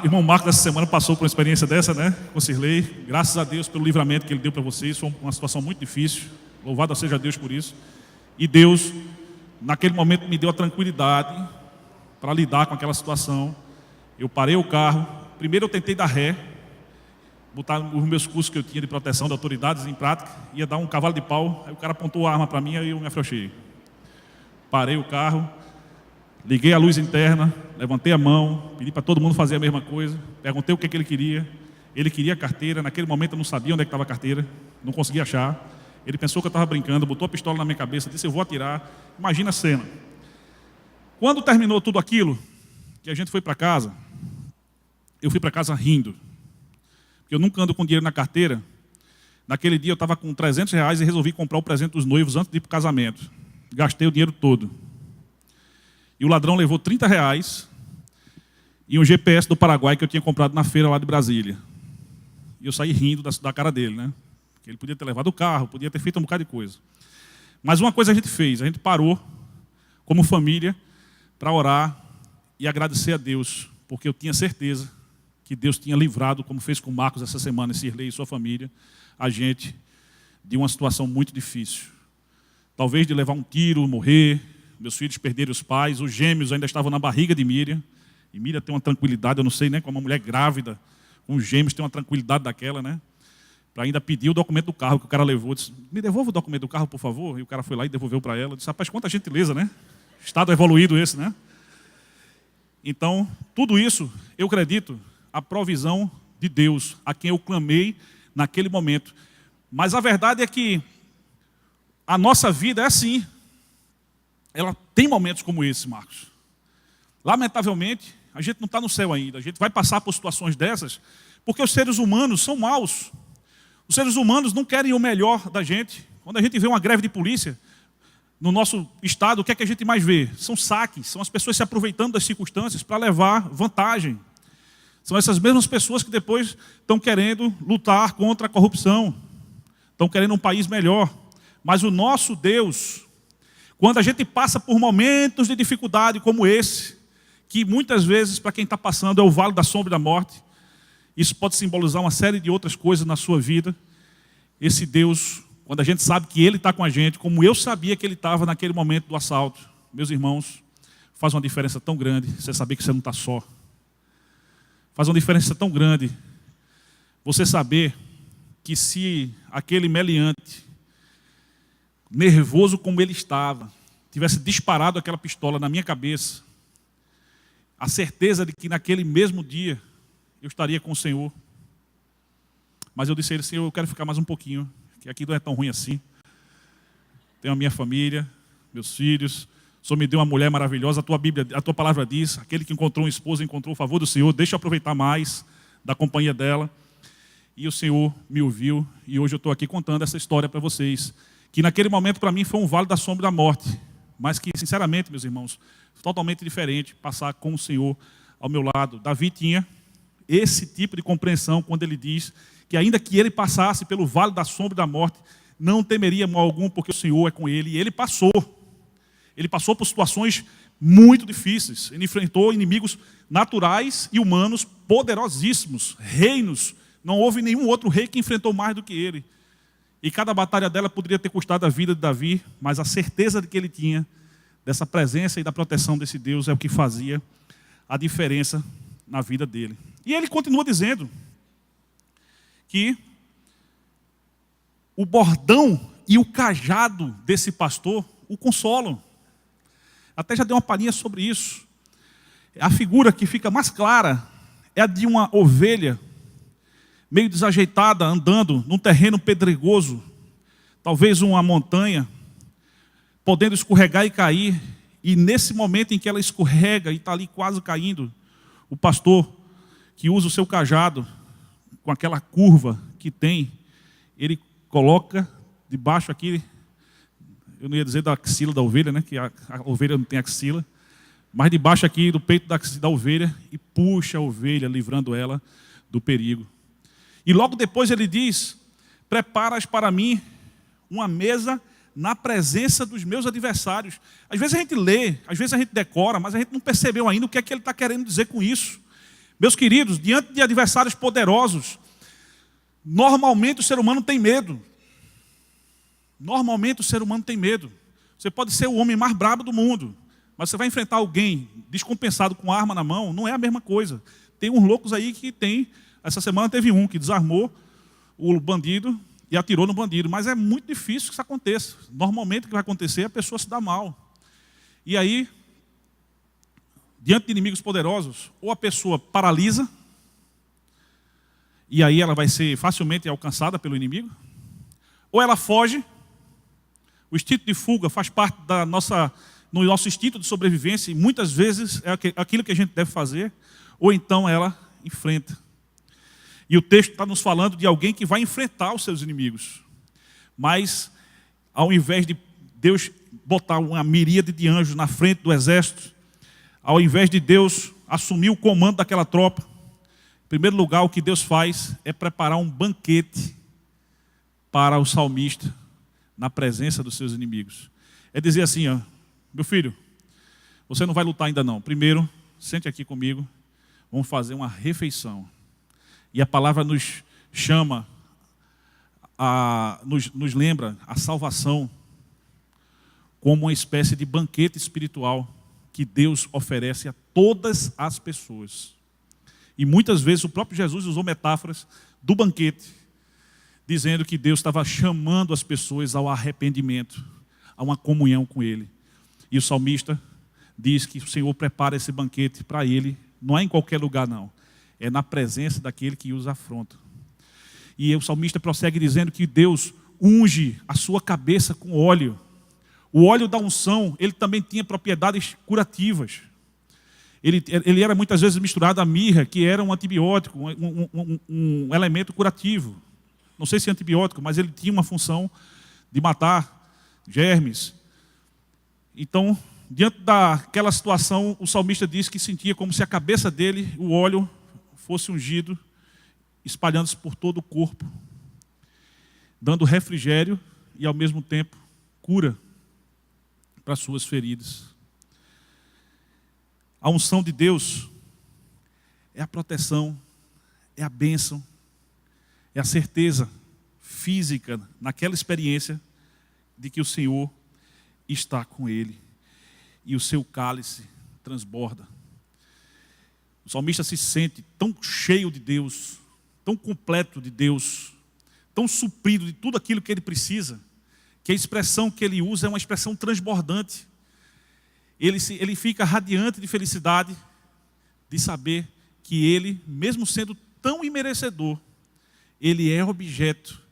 A: Irmão Marcos essa semana passou por uma experiência dessa, né, com Cirlei. Graças a Deus pelo livramento que Ele deu para vocês. Foi uma situação muito difícil. Louvado seja Deus por isso. E Deus, naquele momento, me deu a tranquilidade para lidar com aquela situação. Eu parei o carro. Primeiro eu tentei dar ré, botar os meus cursos que eu tinha de proteção de autoridades em prática. Ia dar um cavalo de pau. Aí o cara apontou a arma para mim, aí eu me afrouxei. Parei o carro, liguei a luz interna, levantei a mão, pedi para todo mundo fazer a mesma coisa. Perguntei o que ele queria. Ele queria a carteira. Naquele momento eu não sabia onde é que estava a carteira, não conseguia achar. Ele pensou que eu estava brincando, botou a pistola na minha cabeça, disse: eu vou atirar. Imagina a cena. Quando terminou tudo aquilo, que a gente foi para casa, eu fui para casa rindo, porque eu nunca ando com dinheiro na carteira. Naquele dia eu estava com R$300 e resolvi comprar o presente dos noivos antes de ir para o casamento. Gastei o dinheiro todo. E o ladrão levou R$30 e um GPS do Paraguai que eu tinha comprado na feira lá de Brasília. E eu saí rindo da cara dele, né? Porque ele podia ter levado o carro, podia ter feito um bocado de coisa. Mas uma coisa a gente fez, a gente parou como família para orar e agradecer a Deus, porque eu tinha certeza que Deus tinha livrado, como fez com Marcos essa semana, Cirlei e sua família, a gente de uma situação muito difícil. Talvez de levar um tiro, morrer, meus filhos perderam os pais, os gêmeos ainda estavam na barriga de Miriam, e Miriam tem uma tranquilidade, eu não sei, né, como uma mulher grávida, com os gêmeos tem uma tranquilidade daquela, né, para ainda pedir o documento do carro que o cara levou. Disse: me devolva o documento do carro, por favor. E o cara foi lá e devolveu para ela. Disse: rapaz, quanta gentileza, né? Estado evoluído esse, né? Então, tudo isso, eu acredito, a provisão de Deus, a quem eu clamei naquele momento. Mas a verdade é que a nossa vida é assim. Ela tem momentos como esse, Marcos. Lamentavelmente, a gente não está no céu ainda. A gente vai passar por situações dessas, porque os seres humanos são maus. Os seres humanos não querem o melhor da gente. Quando a gente vê uma greve de polícia, no nosso estado, o que é que a gente mais vê? São saques, são as pessoas se aproveitando das circunstâncias para levar vantagem. São essas mesmas pessoas que depois estão querendo lutar contra a corrupção, estão querendo um país melhor. Mas o nosso Deus, quando a gente passa por momentos de dificuldade como esse, que muitas vezes para quem está passando é o vale da sombra da morte, isso pode simbolizar uma série de outras coisas na sua vida. Esse Deus, quando a gente sabe que Ele está com a gente, como eu sabia que Ele estava naquele momento do assalto, meus irmãos, faz uma diferença tão grande você saber que você não está só. Faz uma diferença tão grande você saber que se aquele meliante, nervoso como ele estava, tivesse disparado aquela pistola na minha cabeça, a certeza de que naquele mesmo dia eu estaria com o Senhor. Mas eu disse a ele: Senhor, eu quero ficar mais um pouquinho, que aqui não é tão ruim assim. Tenho a minha família, meus filhos, o Senhor me deu uma mulher maravilhosa, a tua palavra diz, aquele que encontrou uma esposa encontrou o favor do Senhor, deixa eu aproveitar mais da companhia dela. E o Senhor me ouviu, e hoje eu estou aqui contando essa história para vocês, que naquele momento para mim foi um vale da sombra da morte, mas que sinceramente, meus irmãos, totalmente diferente passar com o Senhor ao meu lado. Davi tinha esse tipo de compreensão quando ele diz que ainda que ele passasse pelo vale da sombra da morte, não temeria mal algum, porque o Senhor é com ele. E ele passou por situações muito difíceis, ele enfrentou inimigos naturais e humanos poderosíssimos, reinos. Não houve nenhum outro rei que enfrentou mais do que ele. E cada batalha dela poderia ter custado a vida de Davi, mas a certeza de que ele tinha dessa presença e da proteção desse Deus é o que fazia a diferença na vida dele. E ele continua dizendo que o bordão e o cajado desse pastor o consolam. Até já dei uma palhinha sobre isso. A figura que fica mais clara é a de uma ovelha meio desajeitada, andando num terreno pedregoso, talvez uma montanha, podendo escorregar e cair. E nesse momento em que ela escorrega e está ali quase caindo, o pastor que usa o seu cajado, com aquela curva que tem, ele coloca debaixo aqui, eu não ia dizer da axila da ovelha, né, que a ovelha não tem axila, mas debaixo aqui do peito da ovelha, e puxa a ovelha, livrando ela do perigo. E logo depois ele diz: preparas para mim uma mesa na presença dos meus adversários. Às vezes a gente lê, às vezes a gente decora, mas a gente não percebeu ainda o que é que ele está querendo dizer com isso. Meus queridos, diante de adversários poderosos, normalmente o ser humano tem medo. Normalmente o ser humano tem medo. Você pode ser o homem mais brabo do mundo, mas você vai enfrentar alguém descompensado com arma na mão, não é a mesma coisa. Tem uns loucos aí que tem. Essa semana teve um que desarmou o bandido e atirou no bandido. Mas é muito difícil que isso aconteça. Normalmente o que vai acontecer é a pessoa se dar mal. E aí, diante de inimigos poderosos, ou a pessoa paralisa, e aí ela vai ser facilmente alcançada pelo inimigo, ou ela foge. O instinto de fuga faz parte no nosso instinto de sobrevivência, e muitas vezes é aquilo que a gente deve fazer, ou então ela enfrenta. E o texto está nos falando de alguém que vai enfrentar os seus inimigos. Mas, ao invés de Deus botar uma miríade de anjos na frente do exército, ao invés de Deus assumir o comando daquela tropa, em primeiro lugar, o que Deus faz é preparar um banquete para o salmista na presença dos seus inimigos. É dizer assim, ó: meu filho, você não vai lutar ainda não. Primeiro, sente aqui comigo, vamos fazer uma refeição. E a palavra nos chama, nos lembra a salvação como uma espécie de banquete espiritual que Deus oferece a todas as pessoas. E muitas vezes o próprio Jesus usou metáforas do banquete, dizendo que Deus estava chamando as pessoas ao arrependimento, a uma comunhão com Ele. E o salmista diz que o Senhor prepara esse banquete para ele, não é em qualquer lugar não. É na presença daquele que os afronta. E o salmista prossegue dizendo que Deus unge a sua cabeça com óleo. O óleo da unção, ele também tinha propriedades curativas. Ele era muitas vezes misturado à mirra, que era um antibiótico, um elemento curativo. Não sei se é antibiótico, mas ele tinha uma função de matar germes. Então, diante daquela situação, o salmista diz que sentia como se a cabeça dele, o óleo, fosse ungido, espalhando-se por todo o corpo, dando refrigério e, ao mesmo tempo, cura para as suas feridas. A unção de Deus é a proteção, é a bênção, é a certeza física naquela experiência de que o Senhor está com ele e o seu cálice transborda. O salmista se sente tão cheio de Deus, tão completo de Deus, tão suprido de tudo aquilo que ele precisa, que a expressão que ele usa é uma expressão transbordante. Ele fica radiante de felicidade de saber que ele, mesmo sendo tão imerecedor, ele é objeto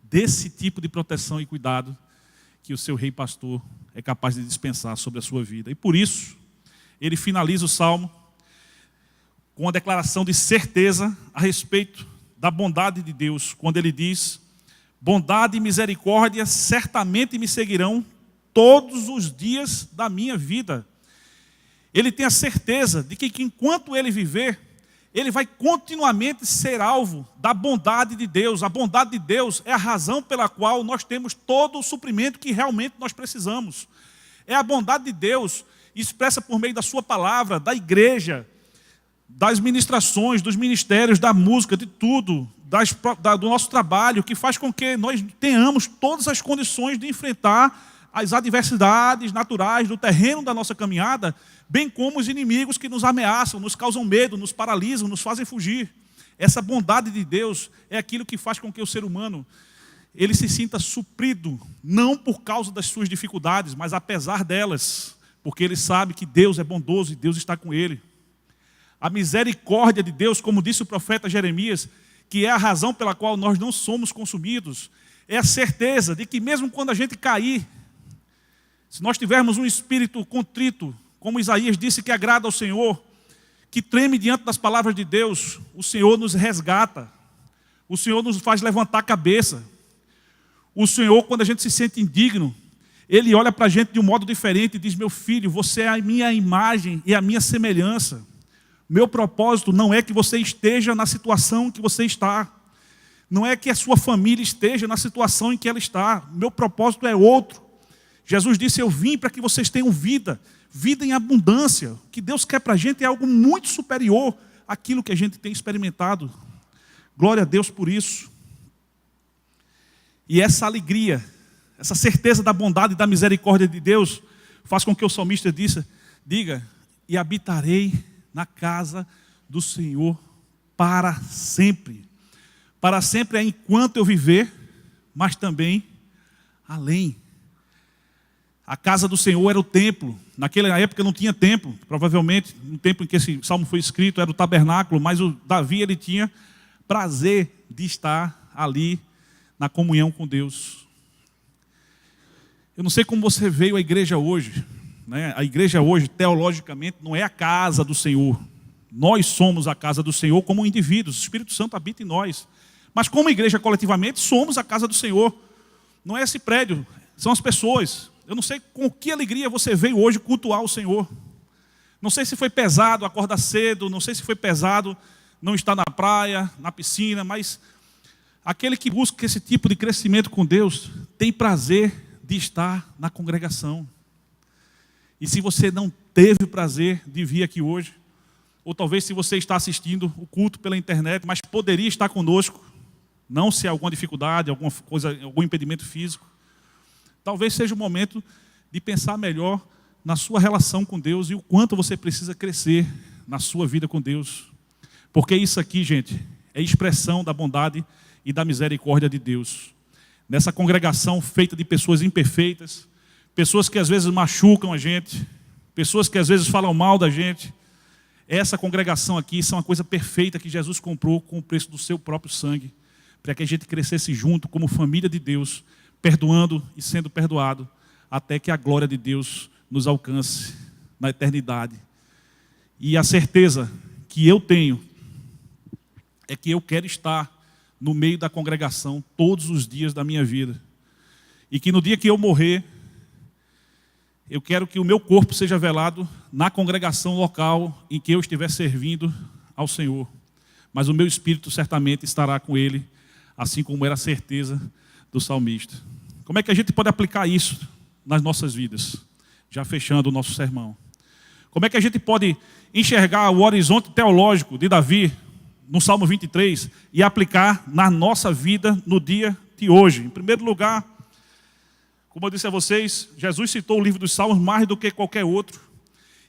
A: desse tipo de proteção e cuidado que o seu rei pastor é capaz de dispensar sobre a sua vida. E por isso, ele finaliza o salmo com uma declaração de certeza a respeito da bondade de Deus, quando ele diz: bondade e misericórdia certamente me seguirão todos os dias da minha vida. Ele tem a certeza de que enquanto ele viver, ele vai continuamente ser alvo da bondade de Deus. A bondade de Deus é a razão pela qual nós temos todo o suprimento que realmente nós precisamos. É a bondade de Deus expressa por meio da sua palavra, da igreja, das ministrações, dos ministérios, da música, de tudo, do nosso trabalho, que faz com que nós tenhamos todas as condições de enfrentar as adversidades naturais do terreno da nossa caminhada, bem como os inimigos que nos ameaçam, nos causam medo, nos paralisam, nos fazem fugir. Essa bondade de Deus é aquilo que faz com que o ser humano ele se sinta suprido, não por causa das suas dificuldades, mas apesar delas, porque ele sabe que Deus é bondoso e Deus está com ele. A misericórdia de Deus, como disse o profeta Jeremias, que é a razão pela qual nós não somos consumidos, é a certeza de que mesmo quando a gente cair, se nós tivermos um espírito contrito, como Isaías disse que agrada ao Senhor, que treme diante das palavras de Deus, o Senhor nos resgata, o Senhor nos faz levantar a cabeça. O Senhor, quando a gente se sente indigno, Ele olha para a gente de um modo diferente e diz: meu filho, você é a minha imagem e a minha semelhança. Meu propósito não é que você esteja na situação que você está. Não é que a sua família esteja na situação em que ela está. Meu propósito é outro. Jesus disse: eu vim para que vocês tenham vida, vida em abundância. O que Deus quer para a gente é algo muito superior àquilo que a gente tem experimentado. Glória a Deus por isso. E essa alegria, essa certeza da bondade e da misericórdia de Deus, faz com que o salmista diga: e habitarei na casa do Senhor para sempre. Para sempre é enquanto eu viver, mas também além. A casa do Senhor era o templo. Naquela época não tinha templo. Provavelmente, no tempo em que esse salmo foi escrito, era o tabernáculo. Mas o Davi, ele tinha prazer de estar ali na comunhão com Deus. Eu não sei como você veio à igreja hoje, né? A igreja hoje, teologicamente, não é a casa do Senhor. Nós somos a casa do Senhor como indivíduos. O Espírito Santo habita em nós. Mas como igreja coletivamente, somos a casa do Senhor. Não é esse prédio, são as pessoas. Eu não sei com que alegria você veio hoje cultuar o Senhor. Não sei se foi pesado acordar cedo, não sei se foi pesado não estar na praia, na piscina, mas aquele que busca esse tipo de crescimento com Deus tem prazer de estar na congregação. E se você não teve o prazer de vir aqui hoje, ou talvez se você está assistindo o culto pela internet, mas poderia estar conosco, não se há alguma dificuldade, alguma coisa, algum impedimento físico, talvez seja o momento de pensar melhor na sua relação com Deus e o quanto você precisa crescer na sua vida com Deus. Porque isso aqui, gente, é expressão da bondade e da misericórdia de Deus. Nessa congregação feita de pessoas imperfeitas, pessoas que às vezes machucam a gente, pessoas que às vezes falam mal da gente, essa congregação aqui, isso é uma coisa perfeita que Jesus comprou com o preço do seu próprio sangue, para que a gente crescesse junto como família de Deus, perdoando e sendo perdoado, até que a glória de Deus nos alcance na eternidade. E a certeza que eu tenho é que eu quero estar no meio da congregação todos os dias da minha vida. E que no dia que eu morrer, eu quero que o meu corpo seja velado na congregação local em que eu estiver servindo ao Senhor. Mas o meu espírito certamente estará com ele, assim como era a certeza do salmista. Como é que a gente pode aplicar isso nas nossas vidas? Já fechando o nosso sermão. Como é que a gente pode enxergar o horizonte teológico de Davi no Salmo 23 e aplicar na nossa vida no dia de hoje? Em primeiro lugar, como eu disse a vocês, Jesus citou o livro dos Salmos mais do que qualquer outro.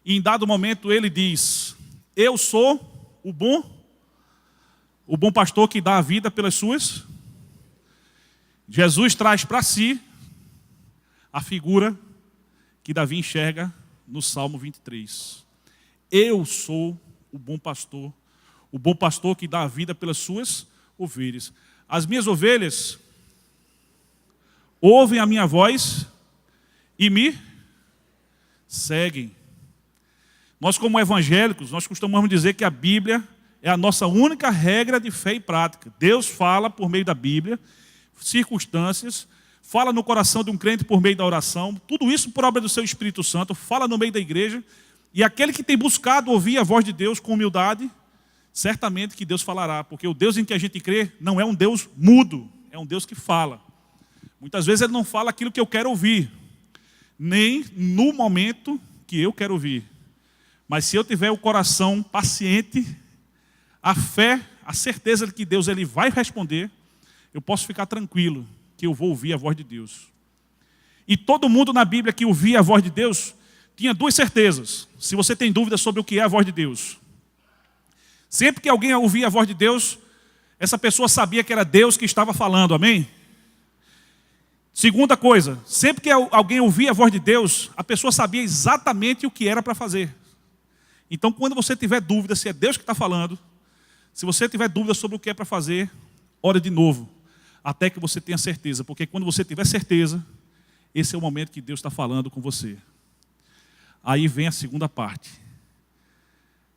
A: E em dado momento ele diz: eu sou o bom pastor que dá a vida pelas suas. Jesus traz para si a figura que Davi enxerga no Salmo 23. Eu sou o bom pastor que dá a vida pelas suas ovelhas. As minhas ovelhas ouvem a minha voz e me seguem. Nós, como evangélicos, nós costumamos dizer que a Bíblia é a nossa única regra de fé e prática. Deus fala por meio da Bíblia, circunstâncias, fala no coração de um crente por meio da oração, tudo isso por obra do seu Espírito Santo, fala no meio da igreja, e aquele que tem buscado ouvir a voz de Deus com humildade, certamente que Deus falará, porque o Deus em que a gente crê não é um Deus mudo, é um Deus que fala. Muitas vezes ele não fala aquilo que eu quero ouvir, nem no momento que eu quero ouvir. Mas se eu tiver o coração paciente, a fé, a certeza de que Deus ele vai responder, eu posso ficar tranquilo que eu vou ouvir a voz de Deus. E todo mundo na Bíblia que ouvia a voz de Deus tinha duas certezas. Se você tem dúvidas sobre o que é a voz de Deus, sempre que alguém ouvia a voz de Deus, essa pessoa sabia que era Deus que estava falando, amém? Segunda coisa, sempre que alguém ouvia a voz de Deus, a pessoa sabia exatamente o que era para fazer. Então, quando você tiver dúvida se é Deus que está falando, se você tiver dúvida sobre o que é para fazer, ore de novo, até que você tenha certeza. Porque quando você tiver certeza, esse é o momento que Deus está falando com você. Aí vem a segunda parte.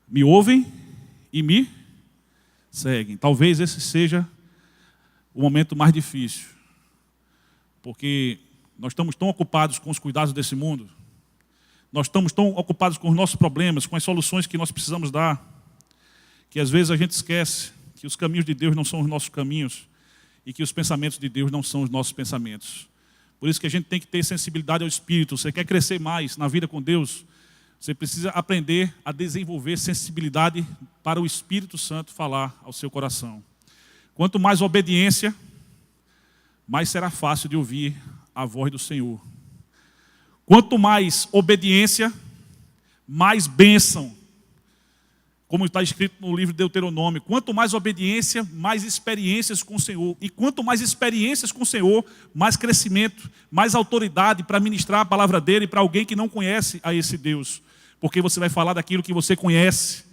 A: Me ouvem e me seguem. Talvez esse seja o momento mais difícil. Porque nós estamos tão ocupados com os cuidados desse mundo, nós estamos tão ocupados com os nossos problemas, com as soluções que nós precisamos dar, que às vezes a gente esquece que os caminhos de Deus não são os nossos caminhos e que os pensamentos de Deus não são os nossos pensamentos. Por isso que a gente tem que ter sensibilidade ao Espírito. Você quer crescer mais na vida com Deus, você precisa aprender a desenvolver sensibilidade para o Espírito Santo falar ao seu coração. Quanto mais obediência, mais será fácil de ouvir a voz do Senhor. Quanto mais obediência, mais bênção. Como está escrito no livro de Deuteronômio, quanto mais obediência, mais experiências com o Senhor. E quanto mais experiências com o Senhor, mais crescimento, mais autoridade para ministrar a palavra dele para alguém que não conhece a esse Deus. Porque você vai falar daquilo que você conhece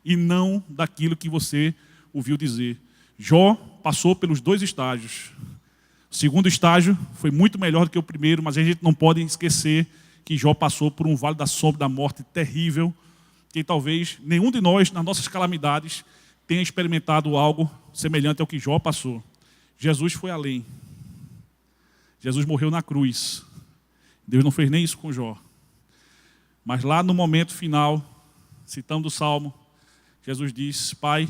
A: e não daquilo que você ouviu dizer. Jó passou pelos dois estágios. O segundo estágio foi muito melhor do que o primeiro, mas a gente não pode esquecer que Jó passou por um vale da sombra da morte terrível, que talvez nenhum de nós, nas nossas calamidades, tenha experimentado algo semelhante ao que Jó passou. Jesus foi além. Jesus morreu na cruz. Deus não fez nem isso com Jó. Mas lá no momento final, citando o Salmo, Jesus diz: Pai,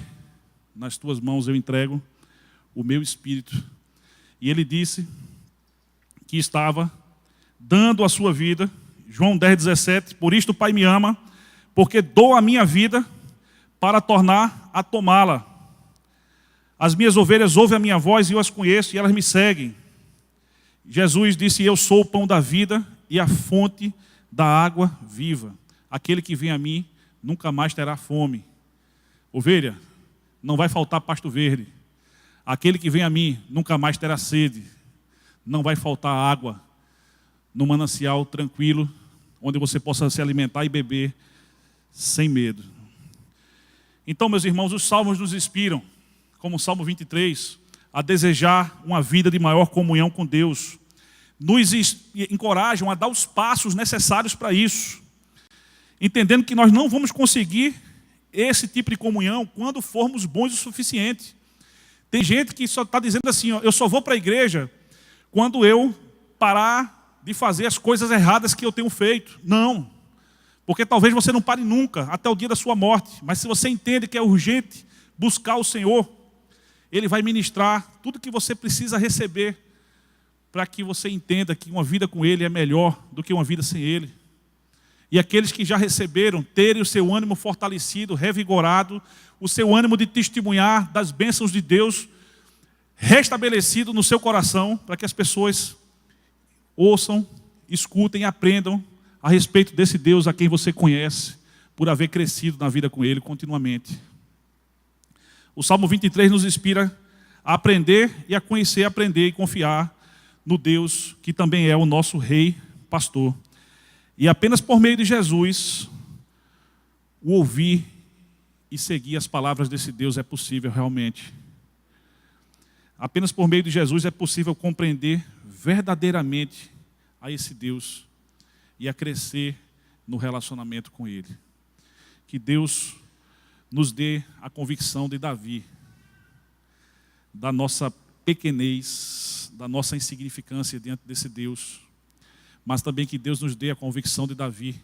A: nas tuas mãos eu entrego o meu espírito. E ele disse que estava dando a sua vida. João 10,17, por isto o Pai me ama, porque dou a minha vida para tornar a tomá-la. As minhas ovelhas ouvem a minha voz e eu as conheço e elas me seguem. Jesus disse: eu sou o pão da vida e a fonte da água viva. Aquele que vem a mim nunca mais terá fome. Ovelha, não vai faltar pasto verde. Aquele que vem a mim nunca mais terá sede. Não vai faltar água no manancial tranquilo, onde você possa se alimentar e beber sem medo. Então, meus irmãos, os salmos nos inspiram, como o Salmo 23, a desejar uma vida de maior comunhão com Deus. Nos encorajam a dar os passos necessários para isso, entendendo que nós não vamos conseguir esse tipo de comunhão quando formos bons o suficiente. Tem gente que só está dizendo assim: ó, eu só vou para a igreja quando eu parar de fazer as coisas erradas que eu tenho feito. Não. Porque talvez você não pare nunca, até o dia da sua morte. Mas se você entende que é urgente buscar o Senhor, Ele vai ministrar tudo que você precisa receber para que você entenda que uma vida com Ele é melhor do que uma vida sem Ele. E aqueles que já receberam, terem o seu ânimo fortalecido, revigorado, o seu ânimo de testemunhar das bênçãos de Deus restabelecido no seu coração, para que as pessoas ouçam, escutem e aprendam a respeito desse Deus a quem você conhece, por haver crescido na vida com Ele continuamente. O Salmo 23 nos inspira a aprender e a conhecer, aprender e confiar no Deus que também é o nosso Rei Pastor. E apenas por meio de Jesus, o ouvir e seguir as palavras desse Deus é possível realmente. Apenas por meio de Jesus é possível compreender verdadeiramente a esse Deus e a crescer no relacionamento com Ele. Que Deus nos dê a convicção de Davi, da nossa pequenez, da nossa insignificância diante desse Deus, mas também que Deus nos dê a convicção de Davi,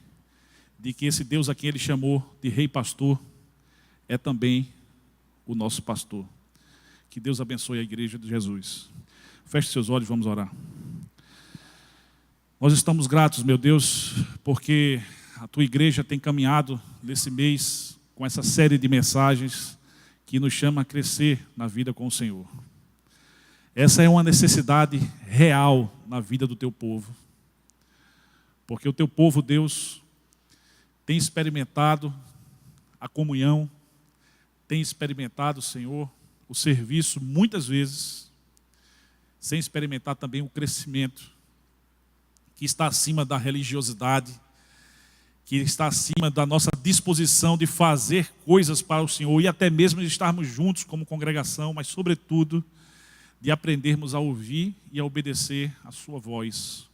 A: de que esse Deus a quem Ele chamou de Rei Pastor, é também o nosso pastor. Que Deus abençoe a igreja de Jesus. Feche seus olhos, vamos orar. Nós estamos gratos, meu Deus, porque a Tua igreja tem caminhado nesse mês com essa série de mensagens que nos chama a crescer na vida com o Senhor. Essa é uma necessidade real na vida do Teu povo. Porque o Teu povo, Deus, tem experimentado a comunhão, tem experimentado, Senhor, o serviço muitas vezes, sem experimentar também o crescimento que está acima da religiosidade, que está acima da nossa disposição de fazer coisas para o Senhor e até mesmo de estarmos juntos como congregação, mas sobretudo de aprendermos a ouvir e a obedecer a sua voz.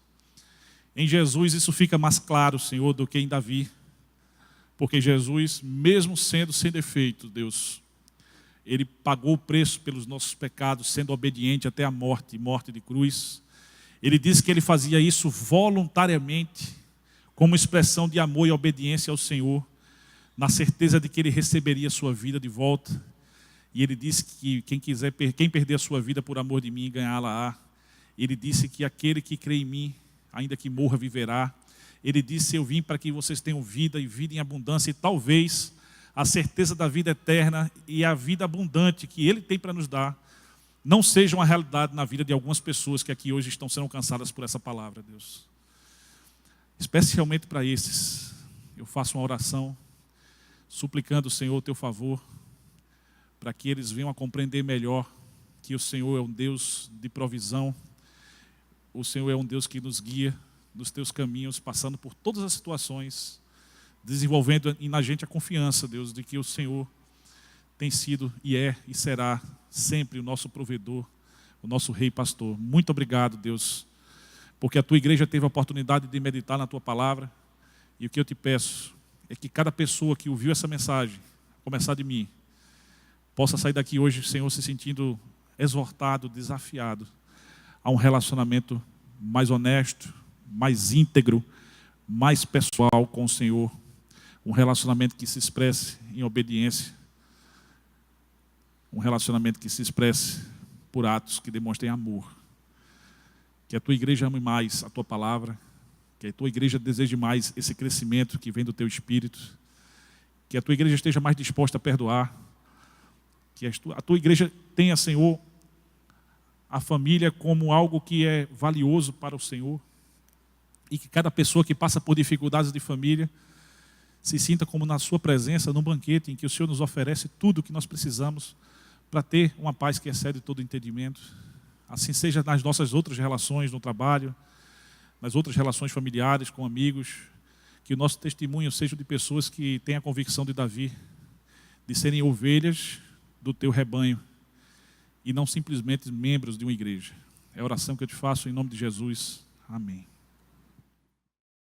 A: Em Jesus isso fica mais claro, Senhor, do que em Davi, porque Jesus, mesmo sendo sem defeito, Deus, Ele pagou o preço pelos nossos pecados, sendo obediente até a morte, morte de cruz. Ele disse que Ele fazia isso voluntariamente, como expressão de amor e obediência ao Senhor, na certeza de que Ele receberia a sua vida de volta. E Ele disse que quem perder a sua vida por amor de mim, ganhá-la-á. Ele disse que aquele que crê em mim, ainda que morra, viverá. Ele disse: eu vim para que vocês tenham vida e vida em abundância, e talvez a certeza da vida eterna e a vida abundante que Ele tem para nos dar não seja uma realidade na vida de algumas pessoas que aqui hoje estão sendo alcançadas por essa palavra, Deus. Especialmente para esses, eu faço uma oração suplicando, Senhor, o Teu favor, para que eles venham a compreender melhor que o Senhor é um Deus de provisão, o Senhor é um Deus que nos guia nos Teus caminhos, passando por todas as situações, desenvolvendo na gente a confiança, Deus, de que o Senhor tem sido e é e será sempre o nosso provedor, o nosso Rei Pastor. Muito obrigado, Deus, porque a Tua igreja teve a oportunidade de meditar na Tua palavra, e o que eu te peço é que cada pessoa que ouviu essa mensagem, a começar de mim, possa sair daqui hoje, Senhor, se sentindo exortado, desafiado a um relacionamento mais honesto, mais íntegro, mais pessoal com o Senhor, um relacionamento que se expresse em obediência, um relacionamento que se expresse por atos que demonstrem amor. Que a Tua igreja ame mais a Tua palavra, que a Tua igreja deseje mais esse crescimento que vem do Teu Espírito, que a Tua igreja esteja mais disposta a perdoar, que a Tua igreja tenha, Senhor, a família como algo que é valioso para o Senhor, e que cada pessoa que passa por dificuldades de família se sinta como na Sua presença, num banquete em que o Senhor nos oferece tudo o que nós precisamos para ter uma paz que excede todo entendimento. Assim seja nas nossas outras relações no trabalho, nas outras relações familiares, com amigos, que o nosso testemunho seja de pessoas que têm a convicção de Davi, de serem ovelhas do Teu rebanho e não simplesmente membros de uma igreja. É a oração que eu te faço em nome de Jesus. Amém.